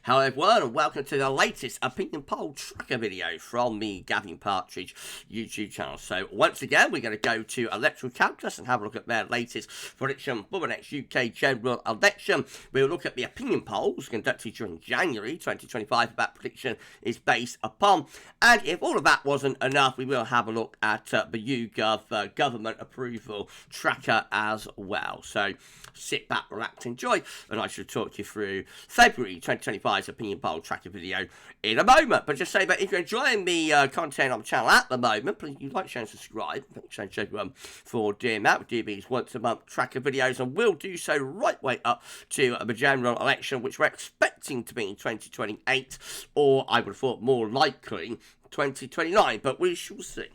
Hello everyone and welcome to the latest opinion poll tracker video from me, Gavin Partridge YouTube channel. So once again we're going to go to electoral calculus and have a look at their latest prediction for the next UK general election. We'll look at the opinion polls conducted during January 2025 that prediction is based upon, and if all of that wasn't enough we will have a look at the YouGov government approval tracker as well. So sit back, relax, enjoy, and I should talk you through February 2025's opinion poll tracker video in a moment. But just say that if you're enjoying the content on the channel at the moment, please like, share and subscribe. Thanks everyone for doing that. We do these once a month tracker videos and we'll do so right way up to the general election, which we're expecting to be in 2028, or I would have thought more likely 2029, but we shall see.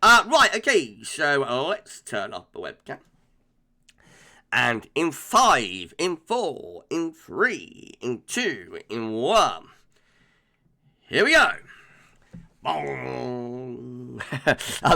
Right, okay, so let's turn off the webcam. And in 5, in 4, in 3, in 2, in 1. Here we go.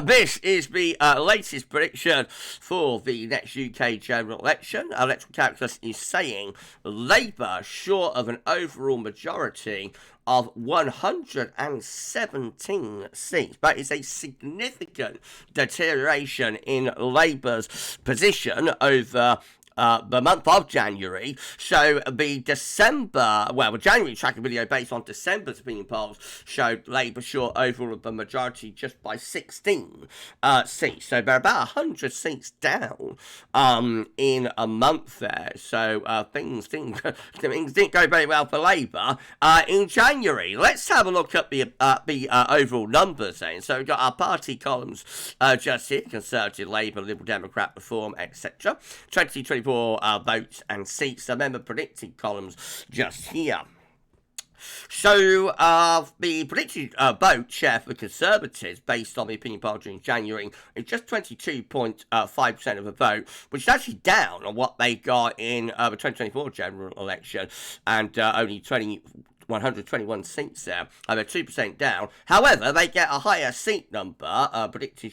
This is the latest prediction for the next UK general election. Electoral calculus is saying Labour short of an overall majority of 117 seats. That is a significant deterioration in Labour's position over the month of January. So the January tracking video based on December's opinion polls showed Labour short overall of the majority just by 16 seats. So they're about 100 seats down in a month there. So things didn't go very well for Labour in January. Let's have a look at the overall numbers then. So we've got our party columns just here: Conservative, Labour, Liberal Democrat, Reform, etc. 2024 votes and seats. The member predicted columns just here. So, the predicted vote share for Conservatives, based on the opinion poll during January, is just 22.5% of the vote, which is actually down on what they got in the 2024 general election, and only 121 seats there. They're 2% down. However, they get a higher seat number, predicted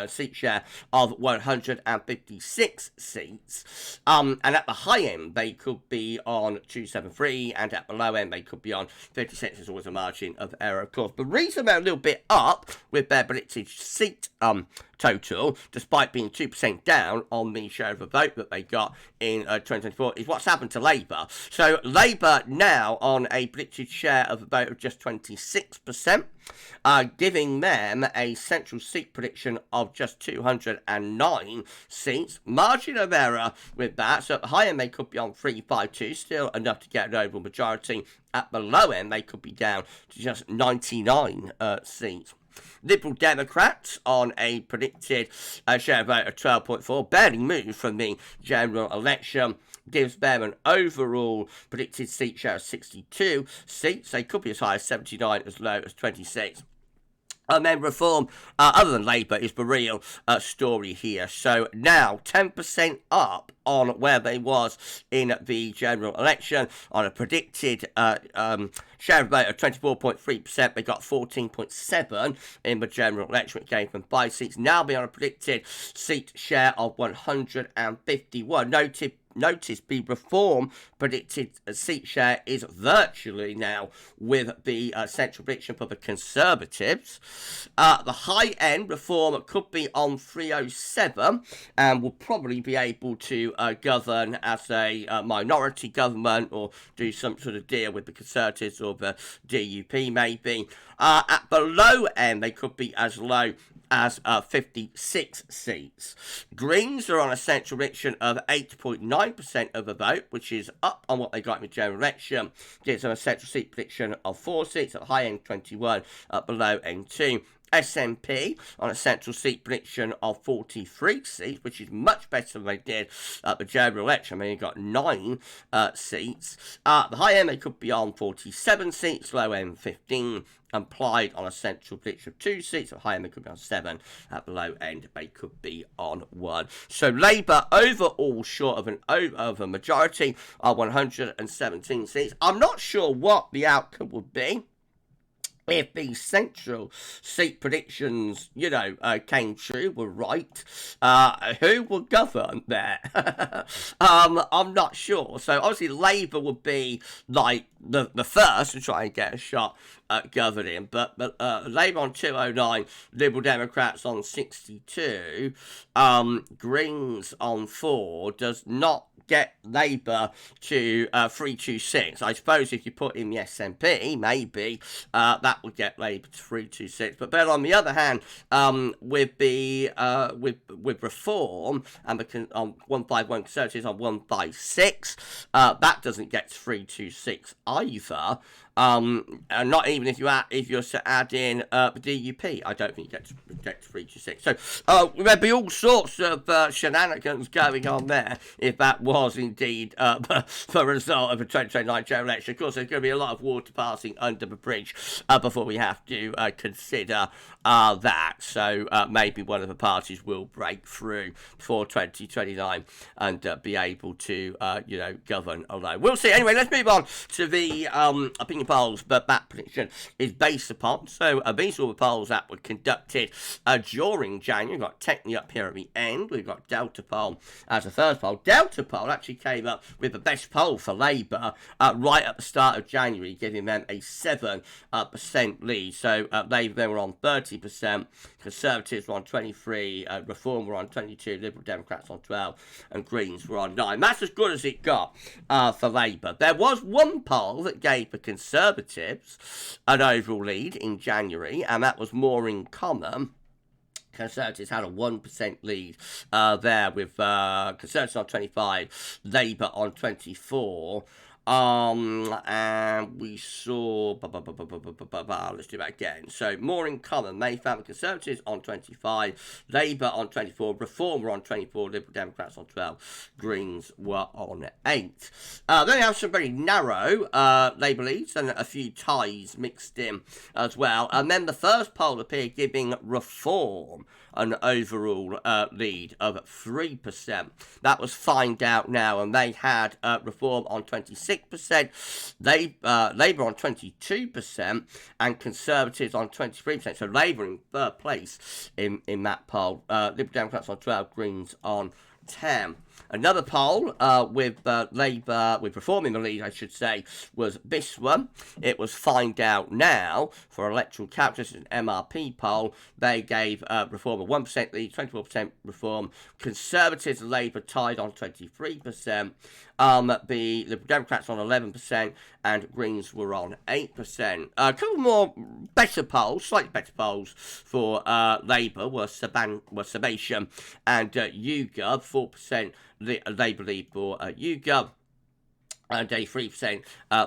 seat share of 156 seats. And at the high end, they could be on 273, and at the low end, they could be on 56. There's always a margin of error, of course. The reason they're a little bit up with their predicted seat total, despite being 2% down on the share of the vote that they got in 2024, is what's happened to Labour. So Labour now on a predicted share of the vote of just 26%, giving them a central seat prediction of just 209 seats. Margin of error with that, so at the high end they could be on 352, still enough to get an overall majority. At the low end they could be down to just 99 seats. Liberal Democrats on a predicted share vote of 12.4, barely moved from the general election, gives them an overall predicted seat share of 62 seats. They could be as high as 79, as low as 26. And then Reform, other than Labour, is the real story here. So now 10% up on where they was in the general election. On a predicted share of vote of 24.3%, they got 14.7 in the general election, which gave them 5 seats. Now be on a predicted seat share of 151. Notice the Reform predicted seat share is virtually now with the central prediction for the Conservatives. The high end Reform could be on 307 and will probably be able to govern as a minority government or do some sort of deal with the Conservatives or the DUP maybe. At the low end they could be as low as 56 seats. Greens are on a central prediction of 8.9% of the vote, which is up on what they got in the general election. Gives them a central seat prediction of 4 seats, at the high end 21, at the low end 2. SNP on a central seat prediction of 43 seats, which is much better than they did at the general election. They got 9 seats. The high end they could be on 47 seats, low end 15. Implied on a central prediction of 2 seats, at the high end they could be on 7. At the low end they could be on 1. So Labour overall short of a majority of 117 seats. I'm not sure what the outcome would be if the central seat predictions, came true, were right, who will govern there? I'm not sure. So obviously Labour would be like the first to try and get a shot at governing, but Labour on 209, Liberal Democrats on 62, Greens on 4 does not get Labour to 326. I suppose if you put in the SNP, maybe that would get Labour to 326. But then on the other hand, with the with Reform and on 151 Conservatives on 156, that doesn't get to 326 either. And not even if you're to add in the DUP, I don't think you get to 326. So there'd be all sorts of shenanigans going on there if that was indeed the result of a 2029 general election. Of course, there's going to be a lot of water passing under the bridge before we have to consider that. So maybe one of the parties will break through for 2029 and be able to, govern alone. We'll see. Anyway, let's move on to the opinion polls, but that prediction is based upon. So these are all the polls that were conducted during January. We've got Techni up here at the end. We've got DeltaPoll as the first poll. DeltaPoll actually came up with the best poll for Labour right at the start of January, giving them a 7% lead. So Labour then were on 30%, Conservatives were on 23, Reform were on 22, Liberal Democrats on 12, and Greens were on 9. That's as good as it got for Labour. There was one poll that gave the Conservatives an overall lead in January, and that was more in common. Conservatives had a 1% lead there, with Conservatives on 25, Labour on 24. And we saw, let's do that again. So, more in common, they found the Conservatives on 25, Labour on 24, Reform were on 24, Liberal Democrats on 12, Greens were on 8. Then we have some very narrow Labour leads and a few ties mixed in as well. And then the first poll appeared giving Reform an overall lead of 3%. That was Find Out Now, and they had Reform on 26%, Labour on 22%, and Conservatives on 23%. So Labour in third place in that poll. Liberal Democrats on 12, Greens on 10. Another poll with Labour, with Reform in the lead, I should say, was this one. It was Find Out Now for electoral captures, an MRP poll. They gave Reform a 1% lead, 24% Reform. Conservatives and Labour tied on 23%. The Liberal Democrats on 11%, and Greens were on 8%. A couple more better polls, slightly better polls for Labour were Survation and YouGov, 4% Labour lead for YouGov, and a 3%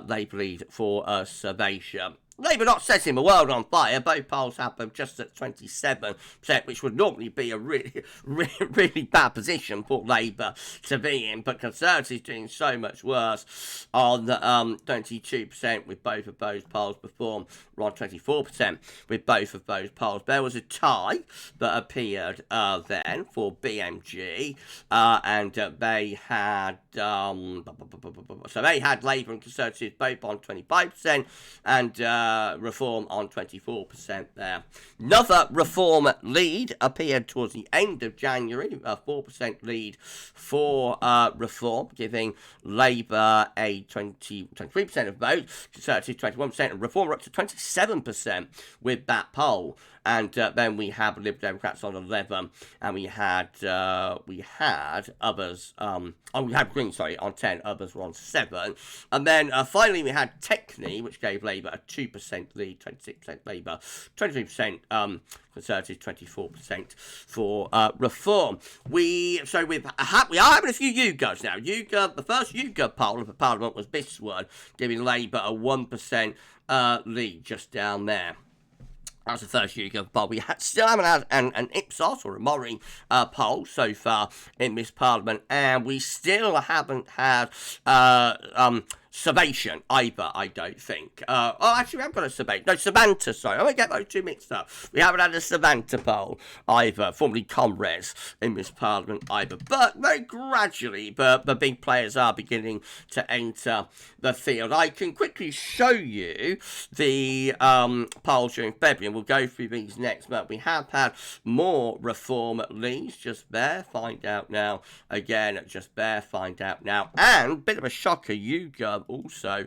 Labour lead for Survation. Labour not setting the world on fire. Both polls have them just at 27%, which would normally be a really, really bad position for Labour to be in. But Conservatives doing so much worse on 22% with both of those polls. Reform were on 24% with both of those polls. There was a tie that appeared then for BMG, and they had Labour and Conservatives both on 25%, and Reform on 24% there. Another Reform lead appeared towards the end of January, a 4% lead for Reform, giving Labour a 23% of votes, Conservatives 21%, and Reform were up to 27% with that poll. And then we have Liberal Democrats on 11, and we had others. We had Greens, on 10. Others were on 7, and then finally we had Techni, which gave Labour a 2% lead, 26% Labour, 23% Conservatives, 24% for Reform. We are having a few YouGovs now. YouGov, the first YouGov poll of the Parliament was this one, giving Labour a 1% lead just down there. That's the first YouGov poll. We still haven't had an IPSOS or a Mori poll so far in this Parliament, and we still haven't had Survation either, I don't think. Actually, we haven't got a Survation. No, Savanta, sorry. I might get those two mixed up. We haven't had a Savanta poll either, formerly Comres in this Parliament either. But very gradually, the big players are beginning to enter the field. I can quickly show you the polls during February, and we'll go through these next month. We have had more Reform leads, just there, find out now. Again, just there, find out now. And, bit of a shocker, YouGov also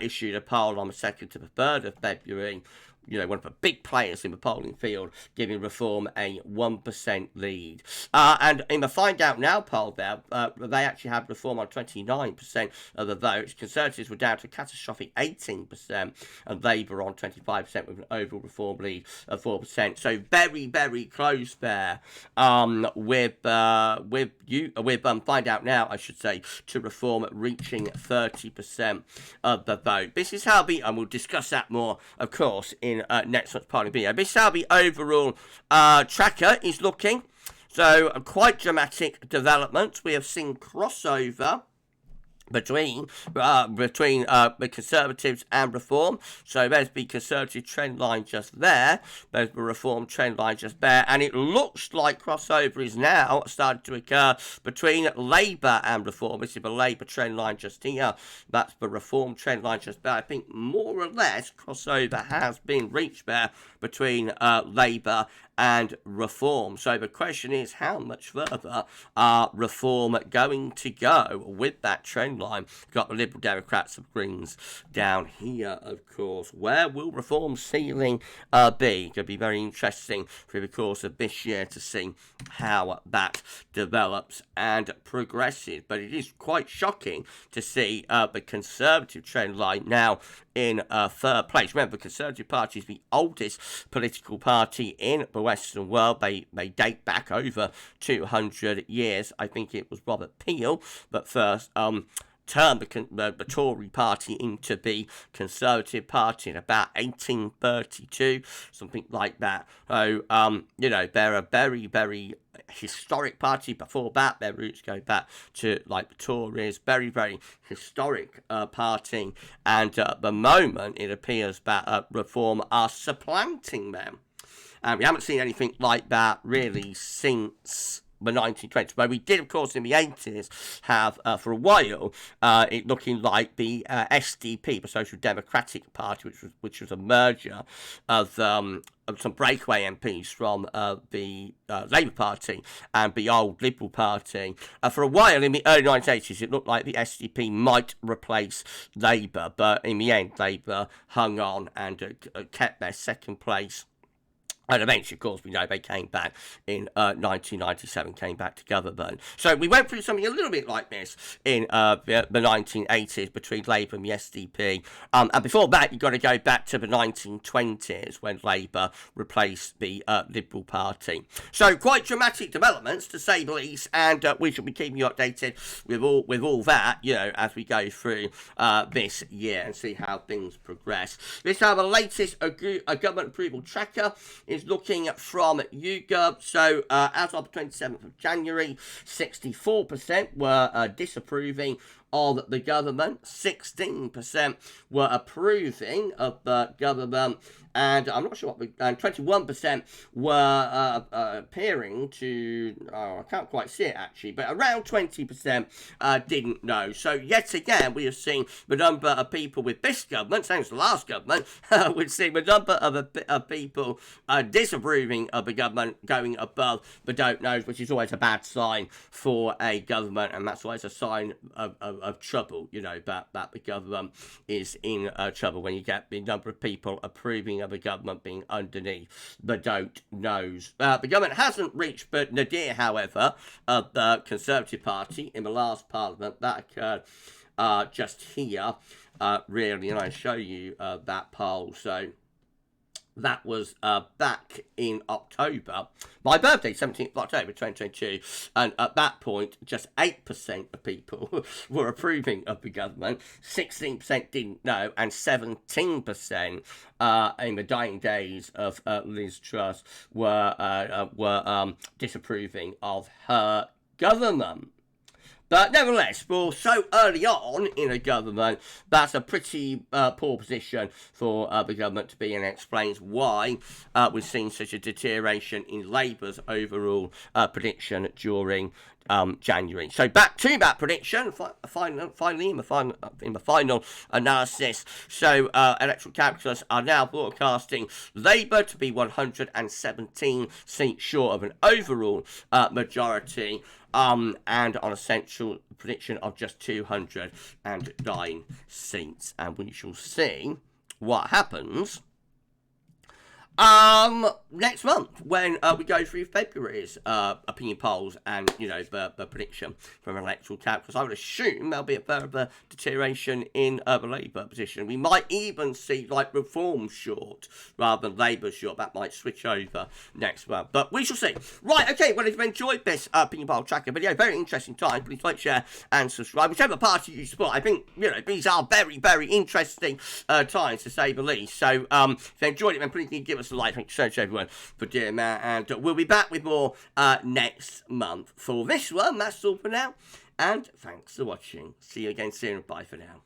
issued a poll on the 2nd to the 3rd of February. You know, one of the big players in the polling field, giving Reform a 1% lead. And in the Find Out Now poll there, they actually had Reform on 29% of the votes. Conservatives were down to a catastrophic 18%, and Labour on 25% with an overall Reform lead of 4%. So very, very close there with Find Out Now, I should say, to Reform reaching 30% of the vote. This is how and we'll discuss that more, of course, in next month's party video. This is how the overall tracker is looking. So quite dramatic developments. We have seen crossover between the Conservatives and Reform. So there's the Conservative trend line just there. There's the Reform trend line just there. And it looks like crossover is now starting to occur between Labour and Reform. This is the Labour trend line just here. That's the Reform trend line just there. I think more or less crossover has been reached there between Labour and Reform. So the question is, how much further are Reform going to go with that trend line? Got the Liberal Democrats and Greens down here, of course. Where will Reform ceiling be? Going to be very interesting through the course of this year to see how that develops and progresses. But it is quite shocking to see the Conservative trend line now in third place. Remember, the Conservative Party is the oldest political party in the Western world. They date back over 200 years. I think it was Robert Peel that first turned the Tory party into the Conservative Party in about 1832, something like that. So, you know, they're a very, very historic party. Before that, their roots go back to like the Tories. Very, very historic party. And at the moment, it appears that Reform are supplanting them. And we haven't seen anything like that really since the 1920s, but we did, of course, in the 80s have, for a while, it looking like the SDP, the Social Democratic Party, which was a merger of some breakaway MPs from the Labour Party and the old Liberal Party. For a while in the early 1980s, it looked like the SDP might replace Labour, but in the end, Labour hung on and kept their second place. And eventually, of course, we know they came back in 1997, came back to government. So we went through something a little bit like this in the 1980s between Labour and the SDP. And before that, you've got to go back to the 1920s when Labour replaced the Liberal Party. So quite dramatic developments, to say the least, and we shall be keeping you updated with all that, you know, as we go through this year and see how things progress. This is how the latest government approval tracker is looking from YouGov. So as of the 27th of January, 64% were disapproving of the government, 16% were approving of the government, and I'm not sure what, and 21% were appearing to, I can't quite see it actually, but around 20% didn't know. So yet again, we have seen the number of people with this government, same as the last government, we've seen the number of people disapproving of the government going above the don't knows, which is always a bad sign for a government, and that's always a sign of trouble, you know, that the government is in trouble when you get the number of people approving of a government being underneath the don't knows. The government hasn't reached the nadir, however, of the Conservative Party in the last Parliament. That occurred just here, really, and I'll show you that poll. So that was back in October, my birthday, 17th of October 2022, and at that point, just 8% of people were approving of the government, 16% didn't know, and 17% in the dying days of Liz Truss were disapproving of her government. But nevertheless, for so early on in a government, that's a pretty poor position for the government to be in. It explains why we've seen such a deterioration in Labour's overall prediction during January. So back to that prediction, finally in the final analysis. So electoral calculus are now forecasting Labour to be 117 seats short of an overall majority. And on a central prediction of just 209 seats. And we shall see what happens next month when we go through February's opinion polls and, you know, the prediction from electoral calculus. I would assume there'll be a further deterioration in the Labour position. We might even see, like, Reform short rather than Labour short. That might switch over next month. But we shall see. Right, okay, well, if you've enjoyed this opinion poll tracker video, very interesting time. Please like, share, and subscribe. Whichever party you support, I think, you know, these are very, very interesting times, to say the least. So, if you enjoyed it, then please give us a like. Thank you so much, everyone, for doing that. And we'll be back with more next month. For this one, that's all for now. And thanks for watching. See you again soon. Bye for now.